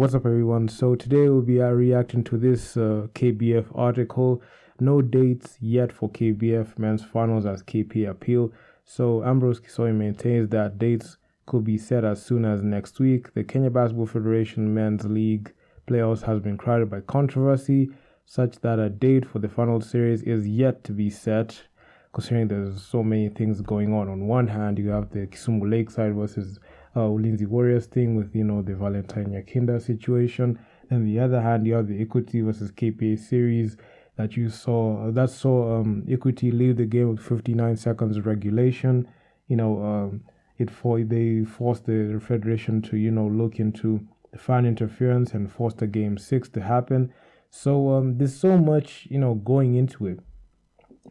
What's up, everyone? So today we'll be reacting to this KBF article. No dates yet for KBF men's finals as KPA appeal. So Ambrose Kisoi maintains that dates could be set as soon as next week. The Kenya Basketball Federation Men's League playoffs has been crowded by controversy, such that a date for the final series is yet to be set, considering there's so many things going on. On one hand, you have the Kisumu Lakeside versus Ulinzi Warriors thing with, the Valentine Yakinda situation. And the other hand, you have the Equity versus KPA series that saw Equity leave the game with 59 seconds regulation. They forced the federation to, look into the fan interference and forced the game 6 to happen. So there's so much, going into it.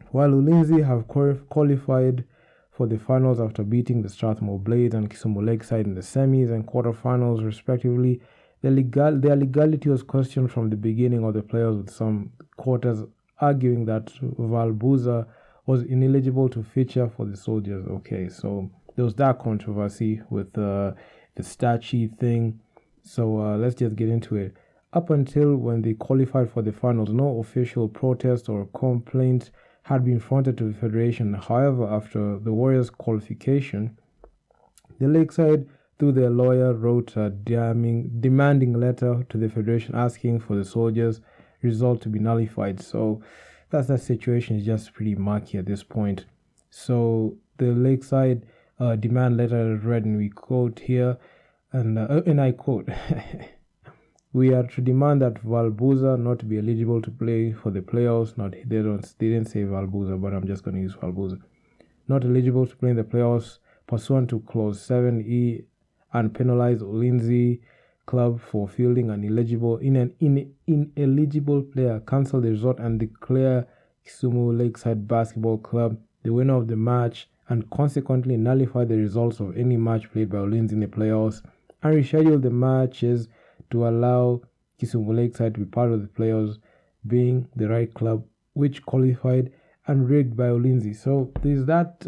While Ulinzi have qualified for the finals after beating the Strathmore Blades and Kisumu Lakeside in the semis and quarterfinals respectively, their legality was questioned from the beginning of the playoffs, with some quarters arguing that Valbuza was ineligible to feature for the Soldiers. Okay, so there was that controversy with the stat sheet thing. So let's just get into it. Up until when they qualified for the finals, no official protest or complaint had been fronted to the federation. However, after the Warriors' qualification, the Lakeside, through their lawyer, wrote a demanding letter to the federation asking for the Soldiers' result to be nullified. So that situation is just pretty murky at this point. So the Lakeside demand letter read, and we quote here, and I quote, "We are to demand that Valbuza not to be eligible to play for the playoffs." They didn't say Valbuza, but I'm just going to use Valbuza. "Not eligible to play in the playoffs pursuant to Clause 7E, and penalize Ulinzi Club for fielding an ineligible player, cancel the result, and declare Kisumu Lakeside Basketball Club the winner of the match, and consequently nullify the results of any match played by Ulinzi in the playoffs, and reschedule the matches to allow Kisumu Lakeside to be part of the playoffs, being the right club which qualified and rigged by Ulinzi." So there's that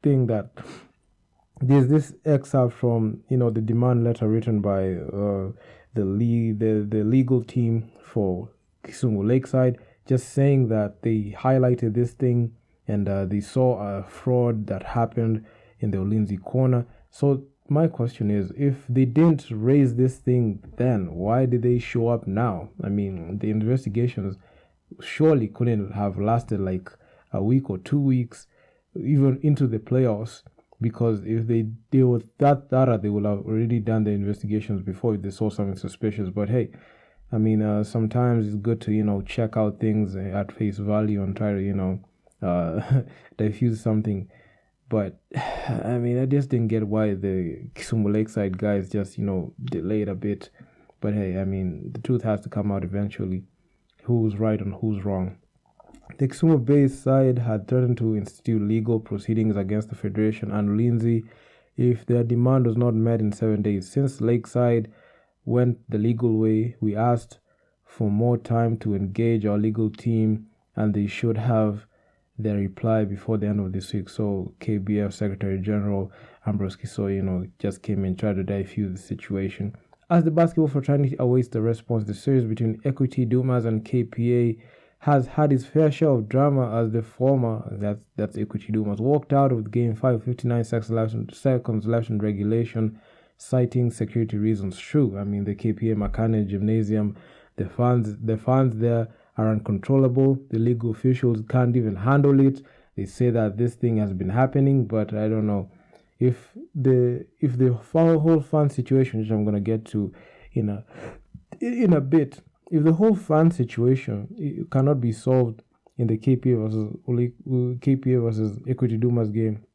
thing that there's this excerpt from the demand letter written by the legal team for Kisumu Lakeside, just saying that they highlighted this thing and they saw a fraud that happened in the Ulinzi corner. So my question is, if they didn't raise this thing then, why did they show up now? I mean, the investigations surely couldn't have lasted like a week or 2 weeks, even into the playoffs, because if they deal with that data, they would have already done the investigations before if they saw something suspicious. But hey, I mean, sometimes it's good to, check out things at face value and try to, diffuse something. But I mean, I just didn't get why the Kisumu Lakeside guys just, delayed a bit. But hey, I mean, the truth has to come out eventually. Who's right and who's wrong. The Kisumu Bay side had threatened to institute legal proceedings against the Federation and Ulinzi if their demand was not met in 7 days. Since Lakeside went the legal way, we asked for more time to engage our legal team, and they should have their reply before the end of this week. So KBF Secretary General Ambrose Kisoi, just came in, tried to diffuse the situation. As the basketball fraternity awaits the response, the series between Equity Dumas and KPA has had its fair share of drama, as the former, that's Equity Dumas, walked out of game 5 59 seconds left in regulation, citing security reasons. True, I mean, the KPA Makane Gymnasium, the fans there are uncontrollable. The legal officials can't even handle it. They say that this thing has been happening, but I don't know if the whole fan situation, which I'm gonna get to in a bit, if the whole fan situation cannot be solved in the KPA versus Equity Dumas game,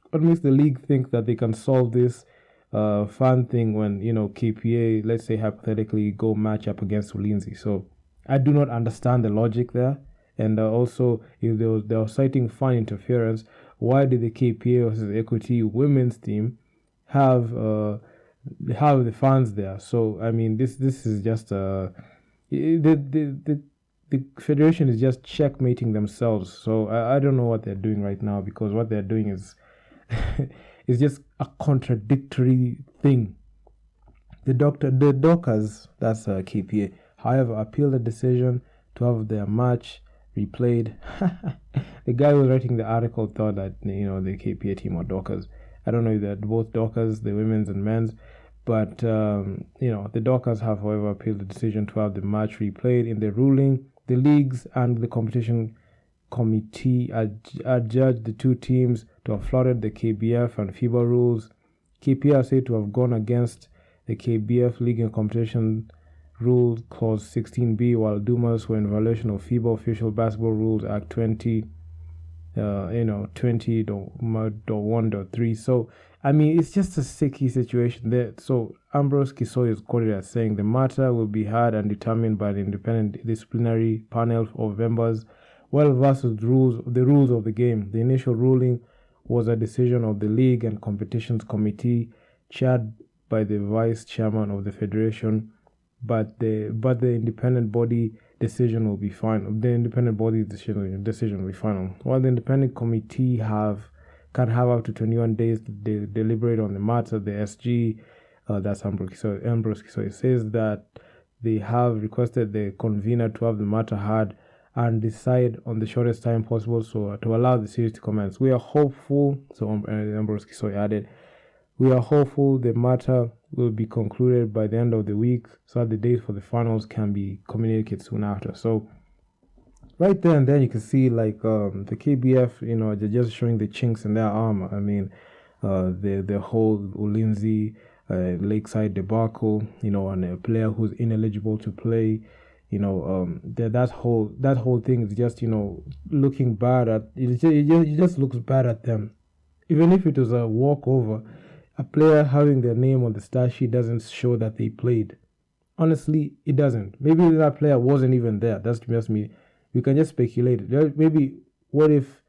what makes the league think that they can solve this fan thing when KPA, let's say hypothetically, go match up against Ulinzi? So I do not understand the logic there. And also, if they were citing fan interference, why did the KPA versus Equity women's team have the fans there? So I mean, this is just the federation is just checkmating themselves. So I don't know what they're doing right now, because what they're doing is is just a contradictory thing. The Dockers, that's KPA, however, appealed the decision to have their match replayed. The guy who was writing the article thought that the KPA team are Dockers. I don't know if they're both Dockers, the women's and men's, but the Dockers have, however, appealed the decision to have the match replayed. In the ruling, the leagues and the competition committee adjudged the two teams to have flouted the KBF and FIBA rules. KPA are said to have gone against the KBF League and Competition Rule Clause 16B, while Dumas were in violation of FIBA Official Basketball Rules Act 20.1.3. So, it's just a sticky situation there. So, Ambrose Kisoy is quoted as saying the matter will be heard and determined by the independent disciplinary panel of members, well versus the rules of the game. The initial ruling was a decision of the League and Competitions Committee, chaired by the Vice Chairman of the Federation, but the independent body decision will be final. The independent body decision will be final. While the independent committee can have up to 21 days to deliberate on the matter, the SG, that's Ambrose Kisoy, says that they have requested the convener to have the matter heard and decide on the shortest time possible, so to allow the series to commence. We are hopeful, so Ambrose Kisoy added, we are hopeful the matter will be concluded by the end of the week so that the date for the finals can be communicated soon after. So right there and then you can see the KBF, they're just showing the chinks in their armor. The whole Ulinzi Lakeside debacle, and a player who's ineligible to play, that whole thing is just looking bad at it just looks bad at them. Even if it was a walkover, a player having their name on the stat sheet doesn't show that they played. Honestly, it doesn't. Maybe that player wasn't even there. That's just me. We can just speculate. Maybe what if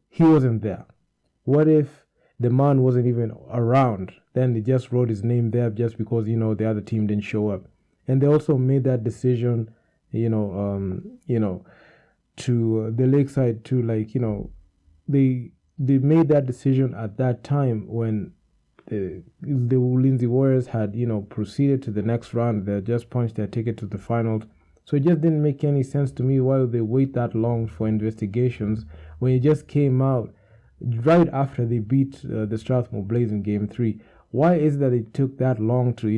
he wasn't there? What if the man wasn't even around? Then they just wrote his name there just because the other team didn't show up. And they also made that decision, to the Lakeside to they made that decision at that time when the Lindsay Warriors had proceeded to the next round. They just punched their ticket to the finals. So it just didn't make any sense to me why they wait that long for investigations when it just came out right after they beat the Strathmore Blaze in Game 3. Why is that it took that long to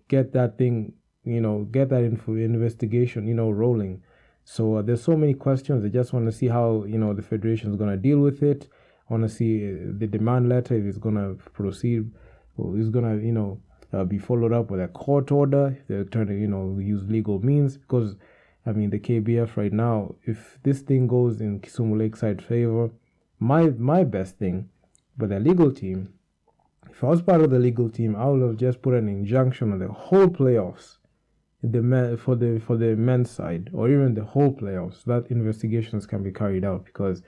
get that thing, get that investigation rolling? So there's so many questions. I just want to see how the federation is going to deal with it. I want to see the demand letter, if it's going to proceed, or it's going to be followed up with a court order, if they're trying to use legal means. Because the KBF right now, if this thing goes in Kisumu Lakeside favor, my best thing, but the legal team, if I was part of the legal team, I would have just put an injunction on the whole playoffs, for the men's side, or even the whole playoffs, that investigations can be carried out. Because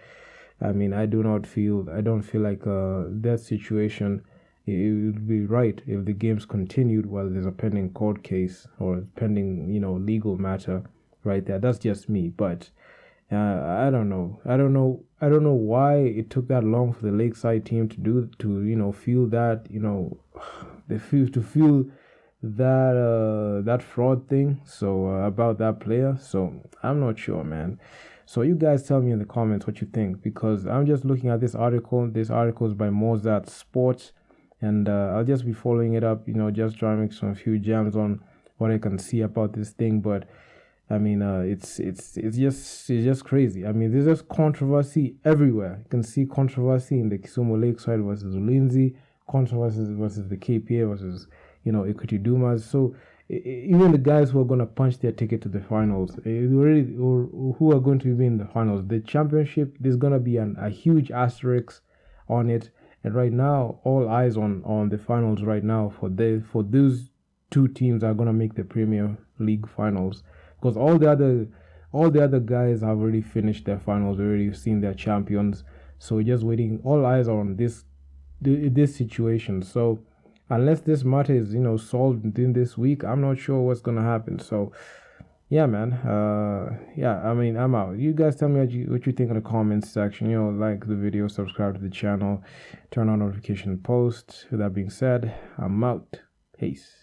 I don't feel like that situation, it would be right if the games continued while there's a pending court case or pending legal matter right there. That's just me, but I don't know why it took that long for the Lakeside team to feel that that fraud thing about that player. So I'm not sure, man. So you guys tell me in the comments what you think, because I'm just looking at this article. This article is by Mozart Sports, and I'll just be following it up, just trying to make some few gems on what I can see about this thing. But it's just crazy. There's just controversy everywhere. You can see controversy in the Kisumu Lakeside versus Ulinzi, controversy versus the KPA versus Equity Dumas. So even the guys who are going to punch their ticket to the finals, who are going to be in the finals, the championship, there's going to be a huge asterisk on it. And right now, all eyes on the finals right now for those two teams are going to make the Premier League finals, because all the other guys have already finished their finals, already seen their champions. So we're just waiting. All eyes are on this situation. So unless this matter is solved within this week, I'm not sure what's gonna happen. So yeah, man. I'm out. You guys tell me what you think in the comments section. Like the video, subscribe to the channel, turn on notification post. With that being said, I'm out. Peace.